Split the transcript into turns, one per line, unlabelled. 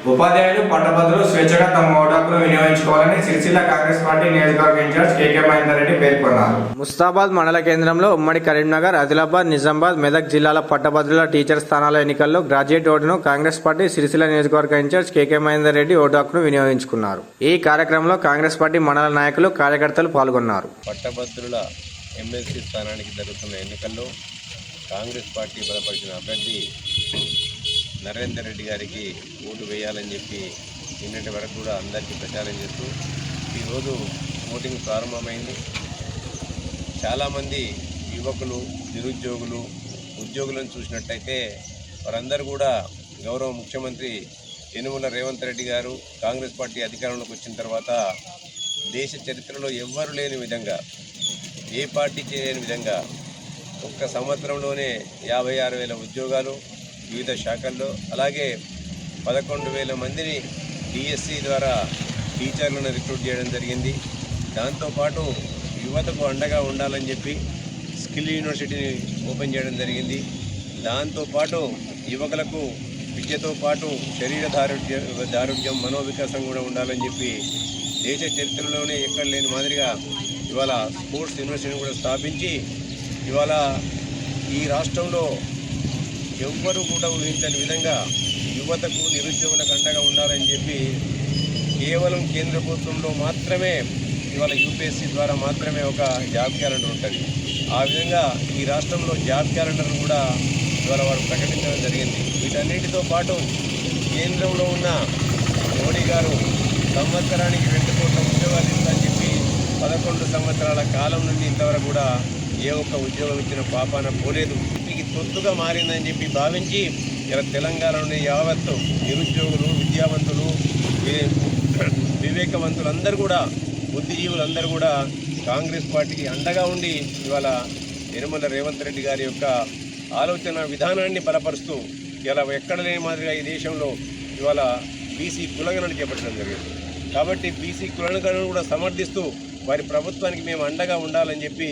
ఉపాధ్యాయులు పట్టభద్రులు స్వేచ్ఛగా తమ ఓటు హక్కును వినియోగించుకోవాలని సిరిసిల్ల కాంగ్రెస్ పార్టీ నియోజకవర్గ ఇన్ఛార్జ్ కేకే మహేందర్ రెడ్డి పేర్కొన్నారు. ముస్తాబాద్ మండల కేంద్రంలో ఉమ్మడి కరీంనగర్, ఆదిలాబాద్, నిజామాబాద్, మెదక్ జిల్లాల పట్టభద్రుల టీచర్ స్థానాల ఎన్నికల్లో గ్రాడ్యుయేట్ ఓటును కాంగ్రెస్ పార్టీ సిరిసిల్ల నియోజకవర్గ ఇన్ఛార్జ్ కేకే మహేందర్ రెడ్డి ఓటు హక్కును వినియోగించుకున్నారు. ఈ కార్యక్రమంలో కాంగ్రెస్ పార్టీ మండల నాయకులు, కార్యకర్తలు పాల్గొన్నారు.
పట్టభద్రుల ఎమ్మెల్సీ స్థానానికి జరుగుతున్న ఎన్నికల్లో కాంగ్రెస్ పార్టీ బలపరిచిన అభ్యర్థి నరేందర్ రెడ్డి గారికి ఓటు వేయాలని చెప్పి నిన్నటి వరకు కూడా అందరికీ ప్రచారం చేస్తూ ఈరోజు ఓటింగ్ ప్రారంభమైంది. చాలామంది యువకులు, నిరుద్యోగులు, ఉద్యోగులను చూసినట్టయితే వారందరూ కూడా గౌరవ ముఖ్యమంత్రి యనుమల రేవంత్ రెడ్డి గారు కాంగ్రెస్ పార్టీ అధికారంలోకి వచ్చిన తర్వాత దేశ చరిత్రలో ఎవ్వరూ లేని విధంగా, ఏ పార్టీ చేయని విధంగా ఒక్క సంవత్సరంలోనే 56,000 ఉద్యోగాలు వివిధ శాఖల్లో, అలాగే 11,000 మందిని డిఎస్సి ద్వారా టీచర్లను రిక్రూట్ చేయడం జరిగింది. దాంతోపాటు యువతకు అండగా ఉండాలని చెప్పి స్కిల్ యూనివర్సిటీని ఓపెన్ చేయడం జరిగింది. దాంతోపాటు యువకులకు విద్యతో పాటు శరీర దారుఢ్యం, మనోవికాసం కూడా ఉండాలని చెప్పి దేశ చరిత్రలోనే ఎక్కడ లేని మాదిరిగా ఇవాళ స్పోర్ట్స్ యూనివర్సిటీని కూడా స్థాపించి ఇవాళ ఈ రాష్ట్రంలో ఎవ్వరూ కూడా ఊహించని విధంగా యువతకు, నిరుద్యోగులకు అండగా ఉండాలని చెప్పి కేవలం కేంద్ర ప్రభుత్వంలో మాత్రమే ఇవాళ యూపీఎస్సీ ద్వారా మాత్రమే ఒక జాబ్ క్యాలెండర్ ఉంటుంది. ఆ విధంగా ఈ రాష్ట్రంలో జాబ్ క్యాలెండర్ కూడా ఇవాళ వారు ప్రకటించడం జరిగింది. వీటన్నిటితో పాటు కేంద్రంలో ఉన్న మోడీ గారు సంవత్సరానికి 2 కోట్ల ఉద్యోగాలు ఇస్తారని చెప్పి 11 సంవత్సరాల కాలం నుండి ఇంతవరకు కూడా ఏ ఒక్క ఉద్యోగం ఇచ్చిన పాపాన పోలేదు. వీటికి తొత్తుగా మారిందని చెప్పి భావించి ఇలా తెలంగాణలోని యావత్తు నిరుద్యోగులు, విద్యావంతులు, వివేకవంతులందరూ కూడా, బుద్ధిజీవులందరూ కూడా కాంగ్రెస్ పార్టీకి అండగా ఉండి ఇవాళ యనుమల రేవంత్ రెడ్డి గారి యొక్క ఆలోచన విధానాన్ని బలపరుస్తూ ఇలా ఎక్కడ లేని మాదిరిగా ఈ దేశంలో ఇవాళ బీసీ కులగణన చేపట్టడం జరిగింది. కాబట్టి బీసీ కులగణను కూడా సమర్థిస్తూ వారి ప్రభుత్వానికి మేము అండగా ఉండాలని చెప్పి